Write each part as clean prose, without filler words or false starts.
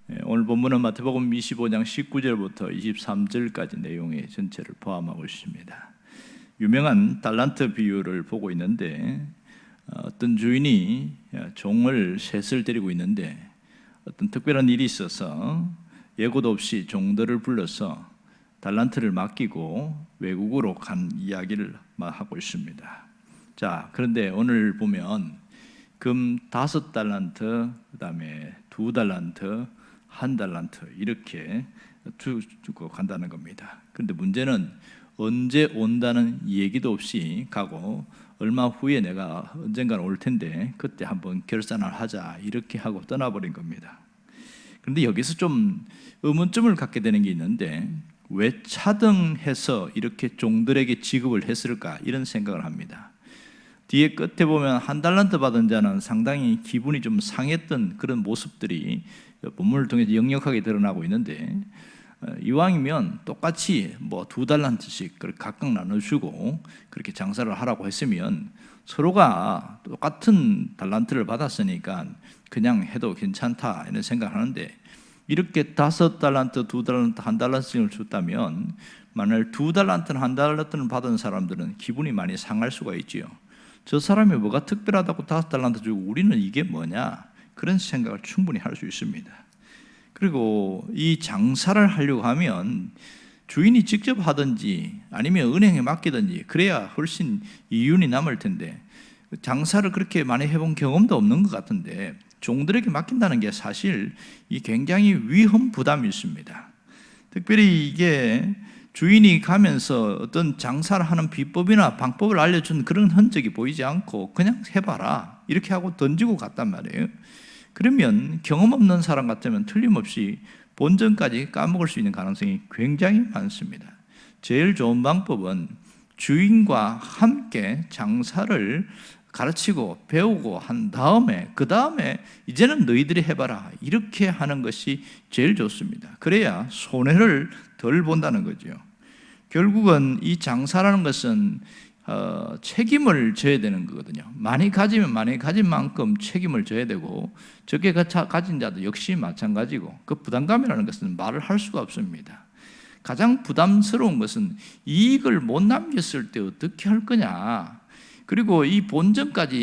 오늘 본문은 마태복음 25장 19절부터 23절까지 내용의 전체를 포함하고 있습니다. 유명한 달란트 비유를 보고 있는데 어떤 주인이 종을 셋을 데리고 있는데 어떤 특별한 일이 있어서 예고도 없이 종들을 불러서 달란트를 맡기고 외국으로 간 이야기를 하고 있습니다. 자, 그런데 오늘 보면 금 5달란트, 그 다음에 2달란트, 1달란트 이렇게 주고 간다는 겁니다. 그런데 문제는 언제 온다는 얘기도 없이 가고 얼마 후에 내가 언젠가는 올 텐데 그때 한번 결산을 하자 이렇게 하고 떠나버린 겁니다. 그런데 여기서 좀 의문점을 갖게 되는 게 있는데 왜 차등해서 이렇게 종들에게 지급을 했을까 이런 생각을 합니다. 뒤에 끝에 보면 1달란트 받은 자는 상당히 기분이 좀 상했던 그런 모습들이 본문을 통해서 역력하게 드러나고 있는데 이왕이면 똑같이 2달란트씩 각각 나눠주고 그렇게 장사를 하라고 했으면 서로가 똑같은 달란트를 받았으니까 그냥 해도 괜찮다 이런 생각하는데 이렇게 5달란트, 2달란트, 1달란트를 줬다면 만약 2달란트는 1달란트를 받은 사람들은 기분이 많이 상할 수가 있지요. 저 사람이 뭐가 특별하다고 5달란트 주고 우리는 이게 뭐냐 그런 생각을 충분히 할 수 있습니다. 그리고 이 장사를 하려고 하면 주인이 직접 하든지 아니면 은행에 맡기든지 그래야 훨씬 이윤이 남을 텐데 장사를 그렇게 많이 해본 경험도 없는 것 같은데 종들에게 맡긴다는 게 사실 이 굉장히 위험 부담이 있습니다. 특별히 이게 주인이 가면서 어떤 장사를 하는 비법이나 방법을 알려준 그런 흔적이 보이지 않고 그냥 해봐라 이렇게 하고 던지고 갔단 말이에요. 그러면 경험 없는 사람 같으면 틀림없이 본전까지 까먹을 수 있는 가능성이 굉장히 많습니다. 제일 좋은 방법은 주인과 함께 장사를 가르치고 배우고 한 다음에 그 다음에 이제는 너희들이 해봐라 이렇게 하는 것이 제일 좋습니다. 그래야 손해를 덜 본다는 거죠. 결국은 이 장사라는 것은 책임을 져야 되는 거거든요. 많이 가지면 많이 가진 만큼 책임을 져야 되고 적게 가진 자도 역시 마찬가지고 그 부담감이라는 것은 말을 할 수가 없습니다. 가장 부담스러운 것은 이익을 못 남겼을 때 어떻게 할 거냐, 그리고 이 본전까지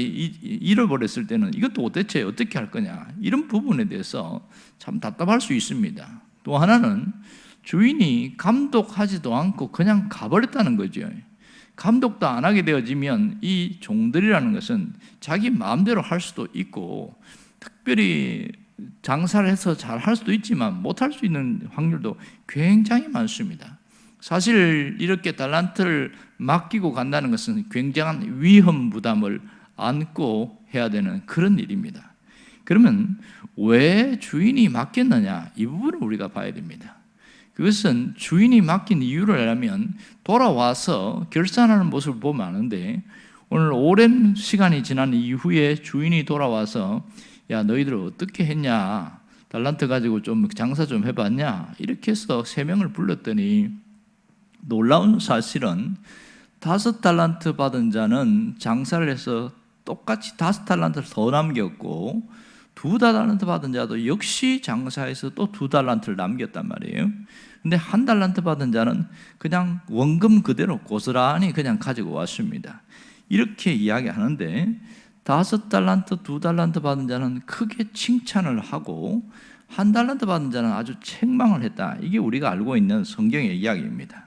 잃어버렸을 때는 이것도 대체 어떻게 할 거냐, 이런 부분에 대해서 참 답답할 수 있습니다. 또 하나는 주인이 감독하지도 않고 그냥 가버렸다는 거죠. 감독도 안 하게 되어지면 이 종들이라는 것은 자기 마음대로 할 수도 있고 특별히 장사를 해서 잘 할 수도 있지만 못할 수 있는 확률도 굉장히 많습니다. 사실 이렇게 달란트를 맡기고 간다는 것은 굉장한 위험 부담을 안고 해야 되는 그런 일입니다. 그러면 왜 주인이 맡겼느냐, 이 부분을 우리가 봐야 됩니다. 그것은 주인이 맡긴 이유를 알면 돌아와서 결산하는 모습을 보면 아는데 오늘 오랜 시간이 지난 이후에 주인이 돌아와서 야 너희들 어떻게 했냐, 달란트 가지고 좀 장사 좀 해봤냐 이렇게 해서 3명을 불렀더니 놀라운 사실은 5달란트 받은 자는 장사를 해서 똑같이 5달란트를 더 남겼고 2달란트 받은 자도 역시 장사해서 또 2달란트를 남겼단 말이에요. 근데 1달란트 받은 자는 그냥 원금 그대로 고스란히 그냥 가지고 왔습니다. 이렇게 이야기하는데 5달란트, 2달란트 받은 자는 크게 칭찬을 하고 1달란트 받은 자는 아주 책망을 했다. 이게 우리가 알고 있는 성경의 이야기입니다.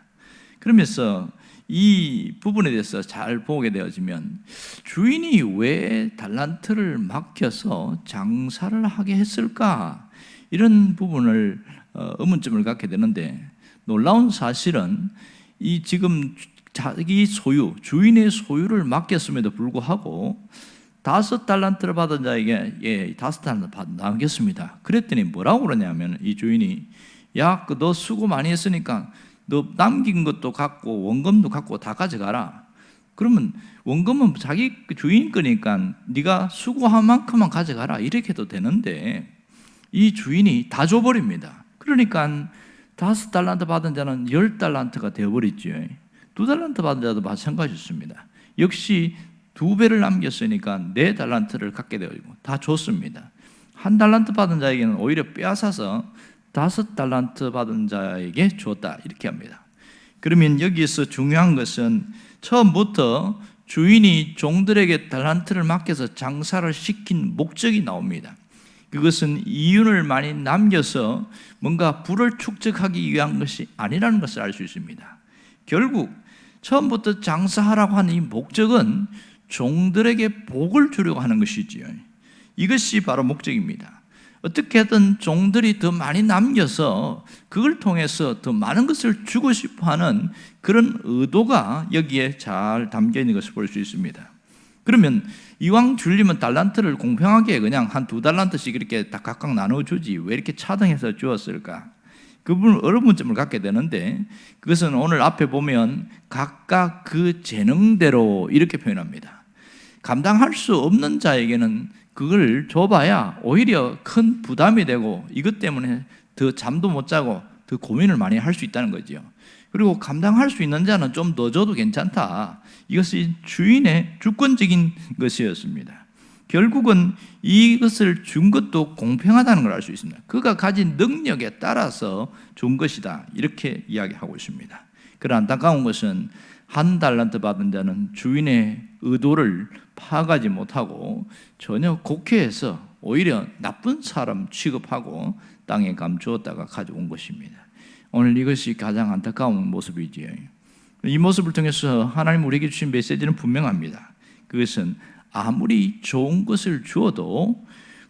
그러면서 이 부분에 대해서 잘 보게 되어지면 주인이 왜 달란트를 맡겨서 장사를 하게 했을까, 이런 부분을 의문점을 갖게 되는데 놀라운 사실은 이 지금 자기 소유, 주인의 소유를 맡겼음에도 불구하고 5달란트를 받은 자에게 5달란트 남겼습니다. 그랬더니 뭐라고 그러냐면 이 주인이 야, 너 수고 많이 했으니까 너 남긴 것도 갖고 원금도 갖고 다 가져가라. 그러면 원금은 자기 주인 거니까 네가 수고한 만큼만 가져가라 이렇게 해도 되는데 이 주인이 다 줘버립니다. 그러니까 5달란트 받은 자는 10달란트가 되어버렸죠. 2달란트 받은 자도 마찬가지였습니다. 역시 2배를 남겼으니까 4달란트를 갖게 되고 다 줬습니다. 한 달란트 받은 자에게는 오히려 빼앗아서 5달란트 받은 자에게 주었다 이렇게 합니다. 그러면 여기에서 중요한 것은 처음부터 주인이 종들에게 달란트를 맡겨서 장사를 시킨 목적이 나옵니다. 그것은 이윤을 많이 남겨서 뭔가 부를 축적하기 위한 것이 아니라는 것을 알 수 있습니다. 결국 처음부터 장사하라고 하는 이 목적은 종들에게 복을 주려고 하는 것이지요. 이것이 바로 목적입니다. 어떻게든 종들이 더 많이 남겨서 그걸 통해서 더 많은 것을 주고 싶어하는 그런 의도가 여기에 잘 담겨 있는 것을 볼 수 있습니다. 그러면 이왕 주려면 달란트를 공평하게 그냥 한 2달란트씩 이렇게 다 각각 나눠주지 왜 이렇게 차등해서 주었을까? 그 부분 의문점을 갖게 되는데 그것은 오늘 앞에 보면 각각 그 재능대로 이렇게 표현합니다. 감당할 수 없는 자에게는 그걸 줘봐야 오히려 큰 부담이 되고 이것 때문에 더 잠도 못 자고 더 고민을 많이 할 수 있다는 거죠. 그리고 감당할 수 있는 자는 좀 더 줘도 괜찮다. 이것이 주인의 주권적인 것이었습니다. 결국은 이것을 준 것도 공평하다는 걸 알 수 있습니다. 그가 가진 능력에 따라서 준 것이다. 이렇게 이야기하고 있습니다. 그러나 안타까운 것은 1달란트 받은 자는 주인의 의도를 파악하지 못하고 전혀 곡해해서 오히려 나쁜 사람 취급하고 땅에 감추었다가 가져온 것입니다. 오늘 이것이 가장 안타까운 모습이지요. 이 모습을 통해서 하나님 우리에게 주신 메시지는 분명합니다. 그것은 아무리 좋은 것을 주어도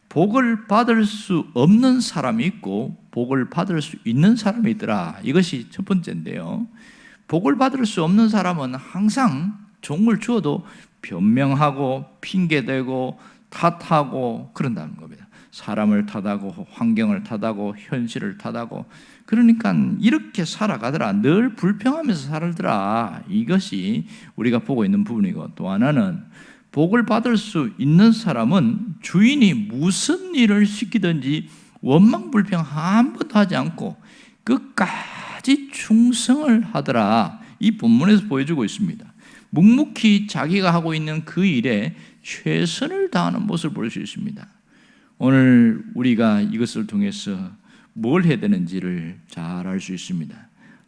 복을 받을 수 없는 사람이 있고 복을 받을 수 있는 사람이 있더라. 이것이 첫 번째인데요. 복을 받을 수 없는 사람은 항상 종을 주어도 변명하고 핑계대고 탓하고 그런다는 겁니다. 사람을 탓하고 환경을 탓하고 현실을 탓하고 그러니까 이렇게 살아가더라. 늘 불평하면서 살더라. 이것이 우리가 보고 있는 부분이고 또 하나는 복을 받을 수 있는 사람은 주인이 무슨 일을 시키든지 원망불평 한 번도 하지 않고 끝까지 충성을 하더라. 이 본문에서 보여주고 있습니다. 묵묵히 자기가 하고 있는 그 일에 최선을 다하는 모습을 볼 수 있습니다. 오늘 우리가 이것을 통해서 뭘 해야 되는지를 잘 알 수 있습니다.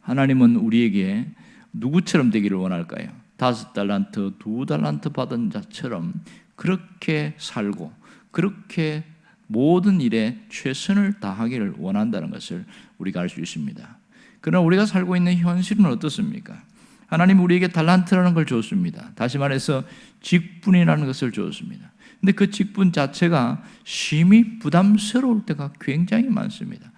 하나님은 우리에게 누구처럼 되기를 원할까요? 5달란트, 2달란트 받은 자처럼 그렇게 살고 그렇게 모든 일에 최선을 다하기를 원한다는 것을 우리가 알 수 있습니다. 그러나 우리가 살고 있는 현실은 어떻습니까? 하나님 우리에게 달란트라는 걸 줬습니다. 다시 말해서 직분이라는 것을 줬습니다. 근데 그 직분 자체가 심히 부담스러울 때가 굉장히 많습니다.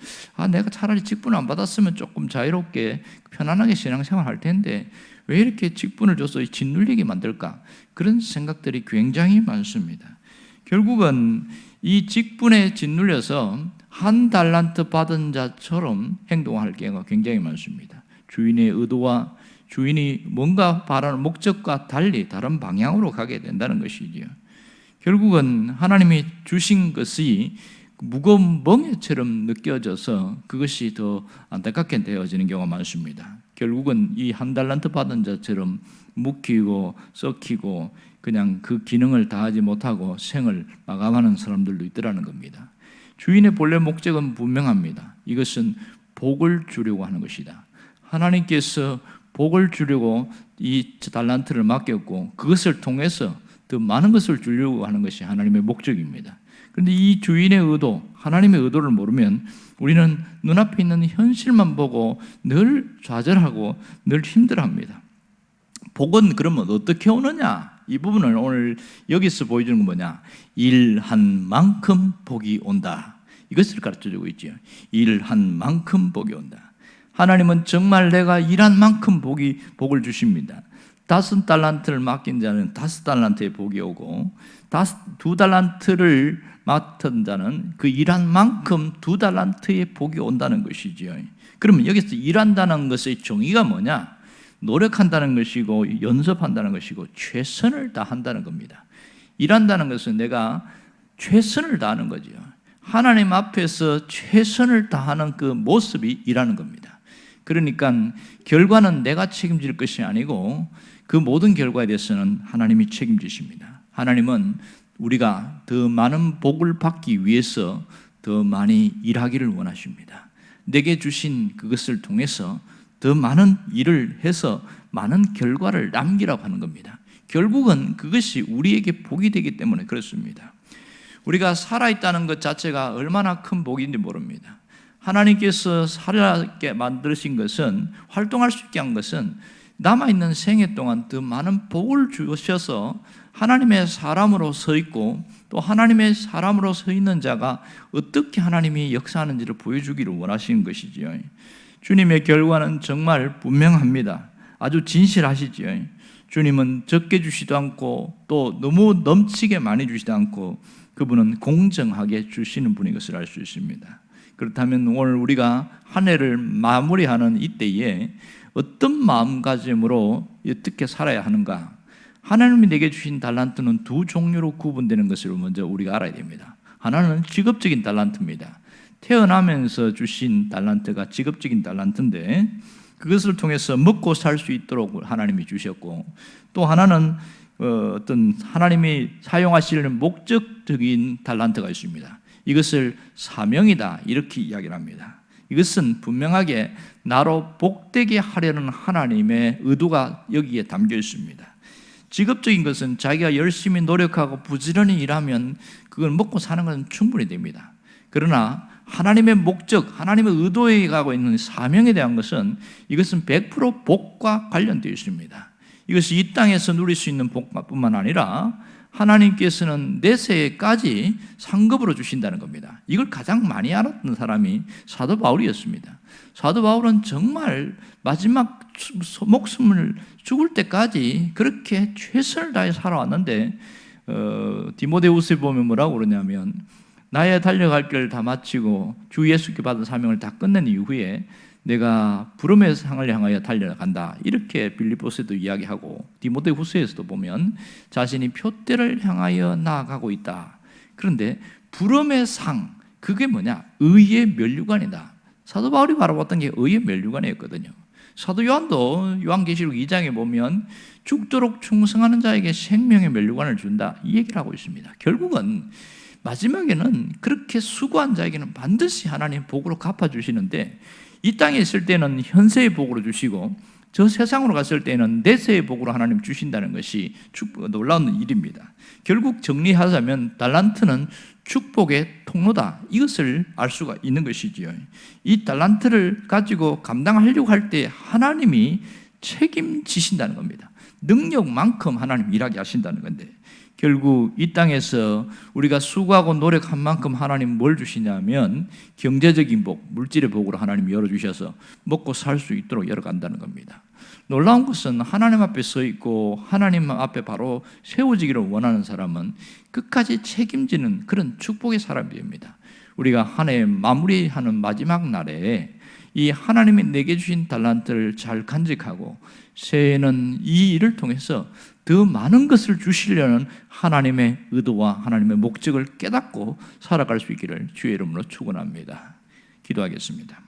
내가 차라리 직분 안 받았으면 조금 자유롭게 편안하게 신앙생활 할 텐데 왜 이렇게 직분을 줘서 짓눌리게 만들까? 그런 생각들이 굉장히 많습니다. 결국은 이 직분에 짓눌려서 1달란트 받은 자처럼 행동할 경우가 굉장히 많습니다. 주인의 의도와 주인이 뭔가 바라는 목적과 달리 다른 방향으로 가게 된다는 것이지요. 결국은 하나님이 주신 것이 무거운 멍에처럼 느껴져서 그것이 더 안타깝게 되어지는 경우가 많습니다. 결국은 이 1달란트 받은 자처럼 묵히고 썩히고 그냥 그 기능을 다하지 못하고 생을 마감하는 사람들도 있더라는 겁니다. 주인의 본래 목적은 분명합니다. 이것은 복을 주려고 하는 것이다. 하나님께서 복을 주려고 이 달란트를 맡겼고 그것을 통해서 더 많은 것을 주려고 하는 것이 하나님의 목적입니다. 그런데 이 주인의 의도, 하나님의 의도를 모르면 우리는 눈앞에 있는 현실만 보고 늘 좌절하고 늘 힘들어합니다. 복은 그러면 어떻게 오느냐? 이 부분을 오늘 여기서 보여주는 건 뭐냐? 일한 만큼 복이 온다. 이것을 가르쳐주고 있죠. 일한 만큼 복이 온다. 하나님은 정말 내가 일한 만큼 복을 주십니다. 5달란트를 맡긴 자는 5달란트의 복이 오고 2달란트를 맡은 자는 그 일한 만큼 2달란트의 복이 온다는 것이지요. 그러면 여기서 일한다는 것의 정의가 뭐냐? 노력한다는 것이고 연습한다는 것이고 최선을 다한다는 겁니다. 일한다는 것은 내가 최선을 다하는 거죠. 하나님 앞에서 최선을 다하는 그 모습이 일하는 겁니다. 그러니까 결과는 내가 책임질 것이 아니고 그 모든 결과에 대해서는 하나님이 책임지십니다. 하나님은 우리가 더 많은 복을 받기 위해서 더 많이 일하기를 원하십니다. 내게 주신 그것을 통해서 더 많은 일을 해서 많은 결과를 남기라고 하는 겁니다. 결국은 그것이 우리에게 복이 되기 때문에 그렇습니다. 우리가 살아있다는 것 자체가 얼마나 큰 복인지 모릅니다. 하나님께서 살아있게 만드신 것은, 활동할 수 있게 한 것은 남아있는 생애 동안 더 많은 복을 주셔서 하나님의 사람으로 서 있고, 또 하나님의 사람으로 서 있는 자가 어떻게 하나님이 역사하는지를 보여주기를 원하시는 것이지요. 주님의 결과는 정말 분명합니다. 아주 진실하시지요. 주님은 적게 주시도 않고 또 너무 넘치게 많이 주시도 않고 그분은 공정하게 주시는 분인 것을 알 수 있습니다. 그렇다면 오늘 우리가 한 해를 마무리하는 이때에 어떤 마음가짐으로 어떻게 살아야 하는가? 하나님이 내게 주신 달란트는 두 종류로 구분되는 것을 먼저 우리가 알아야 됩니다. 하나는 직업적인 달란트입니다. 태어나면서 주신 달란트가 직업적인 달란트인데 그것을 통해서 먹고 살 수 있도록 하나님이 주셨고, 또 하나는 어떤 하나님이 사용하시려는 목적적인 달란트가 있습니다. 이것을 사명이다 이렇게 이야기를 합니다. 이것은 분명하게 나로 복되게 하려는 하나님의 의도가 여기에 담겨 있습니다. 직업적인 것은 자기가 열심히 노력하고 부지런히 일하면 그걸 먹고 사는 것은 충분히 됩니다. 그러나 하나님의 목적, 하나님의 의도에 가고 있는 사명에 대한 것은 이것은 100% 복과 관련되어 있습니다. 이것이 이 땅에서 누릴 수 있는 복뿐만 아니라 하나님께서는 내세까지 상급으로 주신다는 겁니다. 이걸 가장 많이 알았던 사람이 사도 바울이었습니다. 사도 바울은 정말 마지막 목숨을 죽을 때까지 그렇게 최선을 다해 살아왔는데 디모데후서에 보면 뭐라고 그러냐면 나의 달려갈 길을 다 마치고 주 예수께 받은 사명을 다 끝낸 이후에 내가 부름의 상을 향하여 달려간다 이렇게 빌립보서에도 이야기하고 디모데후서에서도 보면 자신이 표대를 향하여 나아가고 있다. 그런데 부름의 상, 그게 뭐냐? 의의 면류관이다. 사도 바울이 바라봤던 게 의의 면류관이었거든요. 사도 요한도 요한계시록 2장에 보면 죽도록 충성하는 자에게 생명의 면류관을 준다 이 얘기를 하고 있습니다. 결국은 마지막에는 그렇게 수고한 자에게는 반드시 하나님 복으로 갚아주시는데 이 땅에 있을 때는 현세의 복으로 주시고 저 세상으로 갔을 때는 내세의 복으로 하나님 주신다는 것이 놀라운 일입니다. 결국 정리하자면 달란트는 축복의 통로다 이것을 알 수가 있는 것이지요. 이 달란트를 가지고 감당하려고 할 때 하나님이 책임지신다는 겁니다. 능력만큼 하나님 일하게 하신다는 건데 결국 이 땅에서 우리가 수고하고 노력한 만큼 하나님 뭘 주시냐면 경제적인 복, 물질의 복으로 하나님 열어주셔서 먹고 살 수 있도록 열어간다는 겁니다. 놀라운 것은 하나님 앞에 서 있고 하나님 앞에 바로 세워지기를 원하는 사람은 끝까지 책임지는 그런 축복의 사람이 됩니다. 우리가 한 해 마무리하는 마지막 날에 이 하나님이 내게 주신 달란트를 잘 간직하고 새해에는 이 일을 통해서 더 많은 것을 주시려는 하나님의 의도와 하나님의 목적을 깨닫고 살아갈 수 있기를 주의 이름으로 축원합니다. 기도하겠습니다.